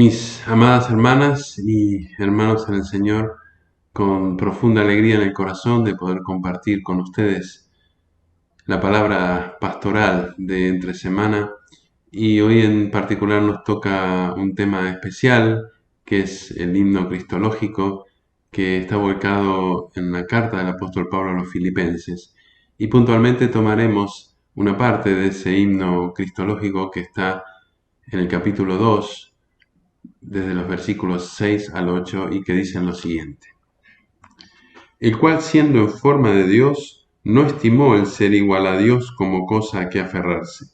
Mis amadas hermanas y hermanos en el Señor, con profunda alegría en el corazón de poder compartir con ustedes la palabra pastoral de entre semana, y hoy en particular nos toca un tema especial que es el himno cristológico, que está volcado en la carta del apóstol Pablo a los Filipenses, y puntualmente tomaremos una parte de ese himno cristológico que está en el capítulo 2, desde los versículos 6 al 8, y que dicen lo siguiente: el cual, siendo en forma de Dios, no estimó el ser igual a Dios como cosa a que aferrarse,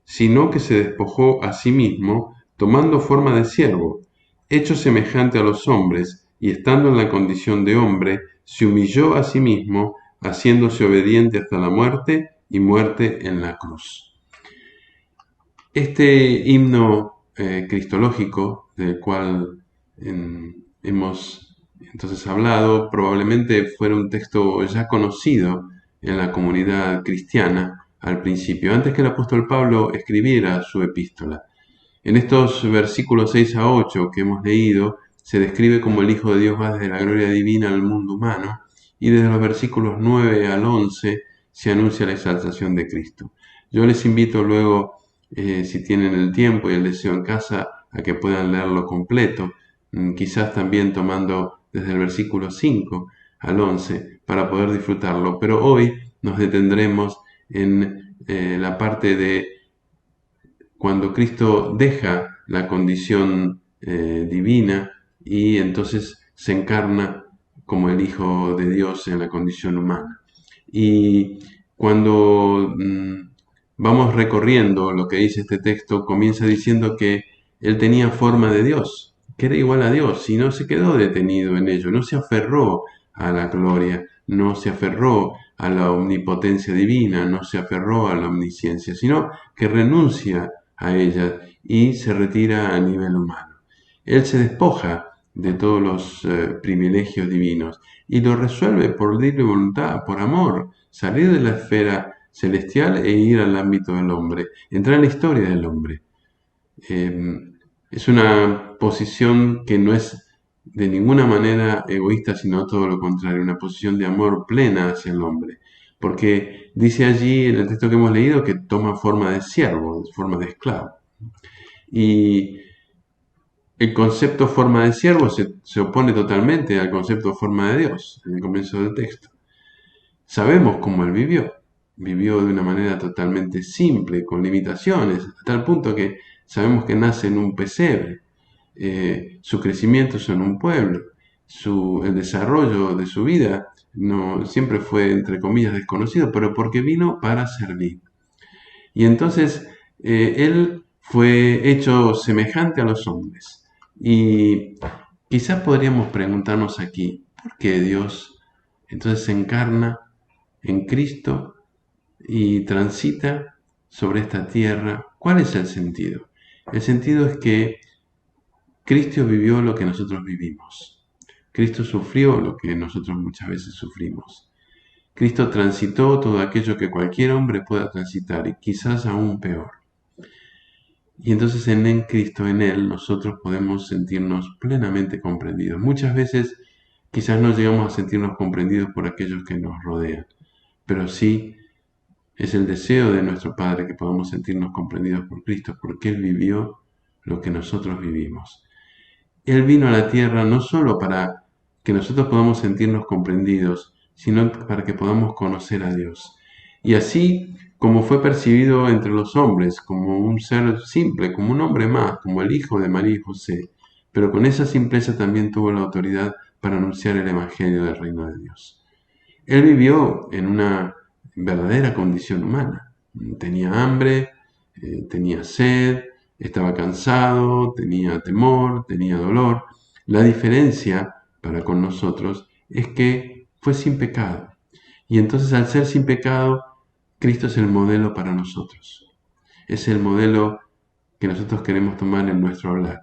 sino que se despojó a sí mismo, tomando forma de siervo, hecho semejante a los hombres, y estando en la condición de hombre, se humilló a sí mismo, haciéndose obediente hasta la muerte y muerte en la cruz. Este himno cristológico, del cual hemos entonces hablado, probablemente fuera un texto ya conocido en la comunidad cristiana al principio, antes que el apóstol Pablo escribiera su epístola. En estos versículos 6 a 8 que hemos leído, se describe como el Hijo de Dios va desde la gloria divina al mundo humano, y desde los versículos 9 al 11 se anuncia la exaltación de Cristo. Yo les invito luego, si tienen el tiempo y el deseo en casa, a que puedan leerlo completo, quizás también tomando desde el versículo 5 al 11 para poder disfrutarlo. Pero hoy nos detendremos en la parte de cuando Cristo deja la condición divina y entonces se encarna como el Hijo de Dios en la condición humana. Y cuando vamos recorriendo lo que dice este texto, comienza diciendo que Él tenía forma de Dios, que era igual a Dios, y no se quedó detenido en ello, no se aferró a la gloria, no se aferró a la omnipotencia divina, no se aferró a la omnisciencia, sino que renuncia a ella y se retira a nivel humano. Él se despoja de todos los privilegios divinos y lo resuelve por libre voluntad, por amor, salir de la esfera celestial e ir al ámbito del hombre, entrar en la historia del hombre. Es una posición que no es de ninguna manera egoísta, sino todo lo contrario, una posición de amor plena hacia el hombre. Porque dice allí en el texto que hemos leído que toma forma de siervo, forma de esclavo. Y el concepto forma de siervo se opone totalmente al concepto forma de Dios en el comienzo del texto. Sabemos cómo él vivió. Vivió de una manera totalmente simple, con limitaciones, a tal punto que sabemos que nace en un pesebre. Su crecimiento es en un pueblo. El desarrollo de su vida no siempre fue, entre comillas, desconocido, pero porque vino para servir. Y entonces él fue hecho semejante a los hombres. Y quizás podríamos preguntarnos aquí, ¿por qué Dios entonces se encarna en Cristo y transita sobre esta tierra? ¿Cuál es el sentido? El sentido es que Cristo vivió lo que nosotros vivimos. Cristo sufrió lo que nosotros muchas veces sufrimos. Cristo transitó todo aquello que cualquier hombre pueda transitar y quizás aún peor. Y entonces en Cristo, en Él, nosotros podemos sentirnos plenamente comprendidos. Muchas veces quizás no llegamos a sentirnos comprendidos por aquellos que nos rodean, pero sí es el deseo de nuestro Padre que podamos sentirnos comprendidos por Cristo, porque Él vivió lo que nosotros vivimos. Él vino a la tierra no solo para que nosotros podamos sentirnos comprendidos, sino para que podamos conocer a Dios. Y así como fue percibido entre los hombres como un ser simple, como un hombre más, como el hijo de María y José, pero con esa simpleza también tuvo la autoridad para anunciar el Evangelio del reino de Dios. Él vivió en una verdadera condición humana. Tenía hambre, tenía sed, estaba cansado, tenía temor, tenía dolor. La diferencia para con nosotros es que fue sin pecado. Y entonces al ser sin pecado, Cristo es el modelo para nosotros. Es el modelo que nosotros queremos tomar en nuestro hablar.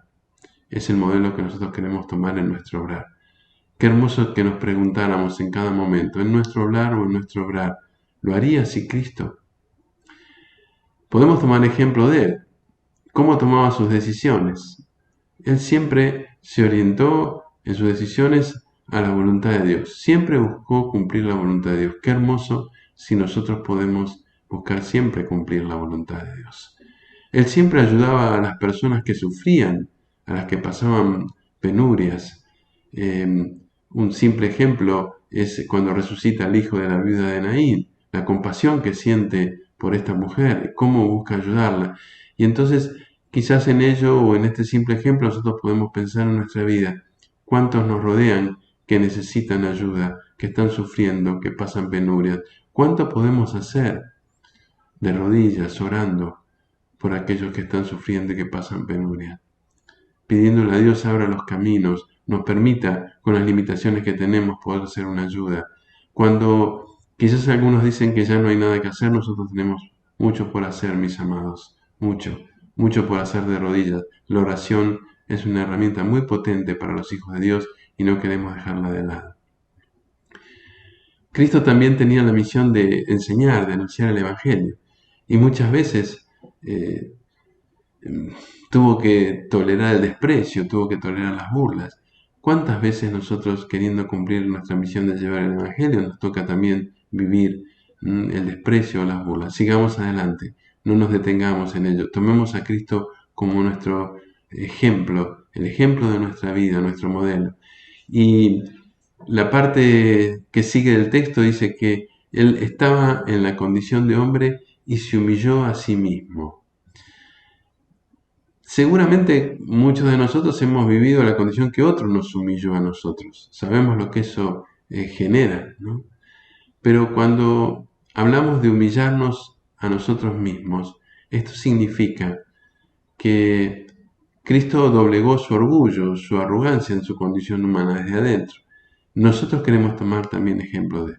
Es el modelo que nosotros queremos tomar en nuestro obrar. Qué hermoso que nos preguntáramos en cada momento, en nuestro hablar o en nuestro obrar, ¿lo haría así Cristo? Podemos tomar ejemplo de él. ¿Cómo tomaba sus decisiones? Él siempre se orientó en sus decisiones a la voluntad de Dios. Siempre buscó cumplir la voluntad de Dios. Qué hermoso si nosotros podemos buscar siempre cumplir la voluntad de Dios. Él siempre ayudaba a las personas que sufrían, a las que pasaban penurias. Un simple ejemplo es cuando resucita al hijo de la viuda de Naín, la compasión que siente por esta mujer, cómo busca ayudarla. Y entonces, quizás en ello o en este simple ejemplo, nosotros podemos pensar en nuestra vida, cuántos nos rodean que necesitan ayuda, que están sufriendo, que pasan penurias. ¿Cuánto podemos hacer de rodillas, orando por aquellos que están sufriendo y que pasan penuria? Pidiéndole a Dios abra los caminos, nos permita, con las limitaciones que tenemos, poder hacer una ayuda. Cuando quizás algunos dicen que ya no hay nada que hacer, nosotros tenemos mucho por hacer, mis amados, mucho, mucho por hacer de rodillas. La oración es una herramienta muy potente para los hijos de Dios y no queremos dejarla de lado. Cristo también tenía la misión de enseñar, de anunciar el Evangelio. Y muchas veces eh, tuvo que tolerar el desprecio, tuvo que tolerar las burlas. ¿Cuántas veces nosotros, queriendo cumplir nuestra misión de llevar el Evangelio, nos toca también vivir el desprecio o las burlas? Sigamos adelante, no nos detengamos en ello. Tomemos a Cristo como nuestro ejemplo, el ejemplo de nuestra vida, nuestro modelo. Y la parte que sigue del texto dice que Él estaba en la condición de hombre y se humilló a sí mismo. Seguramente muchos de nosotros hemos vivido la condición que otro nos humilló a nosotros. Sabemos lo que eso genera, ¿no? Pero cuando hablamos de humillarnos a nosotros mismos, esto significa que Cristo doblegó su orgullo, su arrogancia en su condición humana desde adentro. Nosotros queremos tomar también ejemplo de él.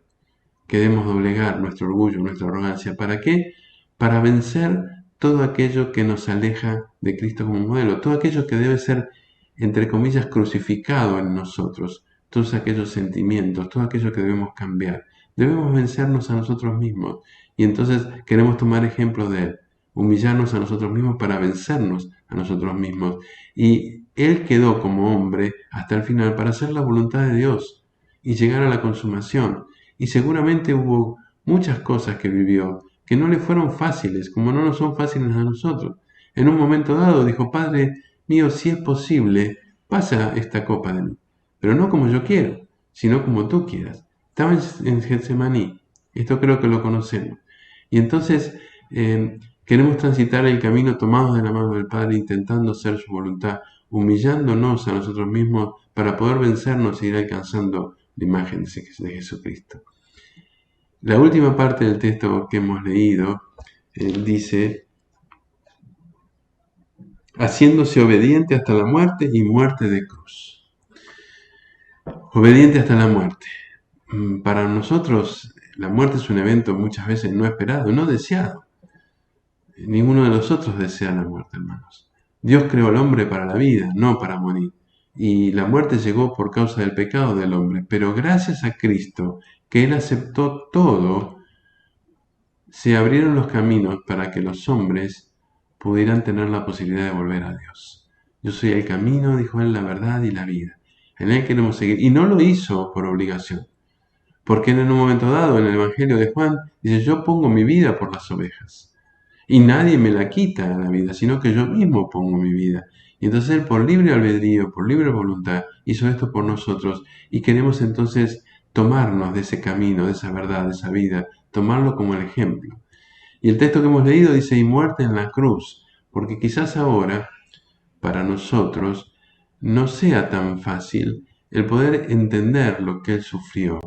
Queremos doblegar nuestro orgullo, nuestra arrogancia. ¿Para qué? Para vencer todo aquello que nos aleja de Cristo como modelo, todo aquello que debe ser, entre comillas, crucificado en nosotros, todos aquellos sentimientos, todo aquello que debemos cambiar. Debemos vencernos a nosotros mismos y entonces queremos tomar ejemplo de Él, humillarnos a nosotros mismos para vencernos a nosotros mismos. Y Él quedó como hombre hasta el final para hacer la voluntad de Dios y llegar a la consumación. Y seguramente hubo muchas cosas que vivió que no le fueron fáciles, como no nos son fáciles a nosotros. En un momento dado dijo, Padre mío, si es posible, pasa esta copa de mí, pero no como yo quiero, sino como tú quieras. Estaba en Getsemaní, esto creo que lo conocemos. Y entonces queremos transitar el camino tomados de la mano del Padre, intentando hacer su voluntad, humillándonos a nosotros mismos para poder vencernos e ir alcanzando la imagen de Jesucristo. La última parte del texto que hemos leído dice, haciéndose obediente hasta la muerte y muerte de cruz. Obediente hasta la muerte. Para nosotros la muerte es un evento muchas veces no esperado, no deseado. Ninguno de nosotros desea la muerte, hermanos. Dios creó al hombre para la vida, no para morir. Y la muerte llegó por causa del pecado del hombre. Pero gracias a Cristo, que Él aceptó todo, se abrieron los caminos para que los hombres pudieran tener la posibilidad de volver a Dios. Yo soy el camino, dijo Él, la verdad y la vida. En Él queremos seguir. Y no lo hizo por obligación. Porque en un momento dado, en el Evangelio de Juan, dice, yo pongo mi vida por las ovejas. Y nadie me la quita la vida, sino que yo mismo pongo mi vida. Y entonces Él por libre albedrío, por libre voluntad, hizo esto por nosotros. Y queremos entonces tomarnos de ese camino, de esa verdad, de esa vida, tomarlo como el ejemplo. Y el texto que hemos leído dice, y muerte en la cruz, porque quizás ahora, para nosotros, no sea tan fácil el poder entender lo que Él sufrió.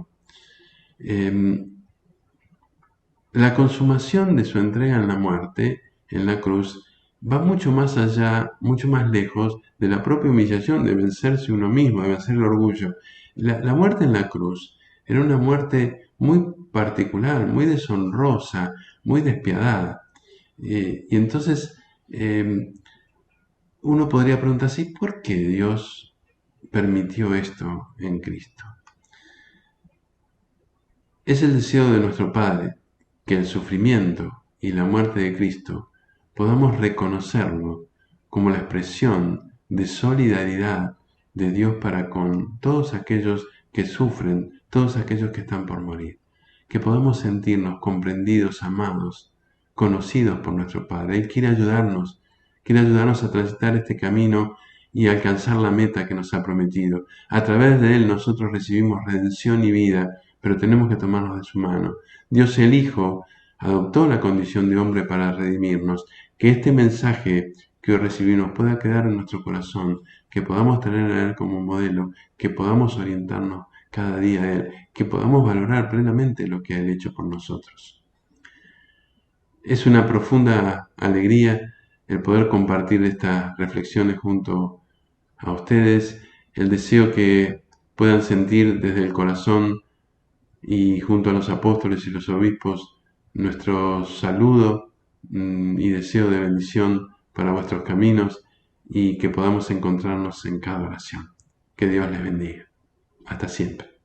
La consumación de su entrega en la muerte, en la cruz, va mucho más allá, mucho más lejos de la propia humillación, de vencerse uno mismo, de vencer el orgullo. La muerte en la cruz era una muerte muy particular, muy deshonrosa, muy despiadada. Y entonces uno podría preguntarse, ¿por qué Dios permitió esto en Cristo? Es el deseo de nuestro Padre que el sufrimiento y la muerte de Cristo podamos reconocerlo como la expresión de solidaridad de Dios para con todos aquellos que sufren, todos aquellos que están por morir. Que podamos sentirnos comprendidos, amados, conocidos por nuestro Padre. Él quiere ayudarnos a transitar este camino y alcanzar la meta que nos ha prometido. A través de Él nosotros recibimos redención y vida, pero tenemos que tomarnos de su mano. Dios el Hijo adoptó la condición de hombre para redimirnos. Que este mensaje que hoy recibimos pueda quedar en nuestro corazón, que podamos tener a Él como modelo, que podamos orientarnos cada día a Él, que podamos valorar plenamente lo que ha hecho por nosotros. Es una profunda alegría el poder compartir estas reflexiones junto a ustedes, el deseo que puedan sentir desde el corazón y junto a los apóstoles y los obispos nuestro saludo y deseo de bendición para vuestros caminos y que podamos encontrarnos en cada oración. Que Dios les bendiga. Hasta siempre.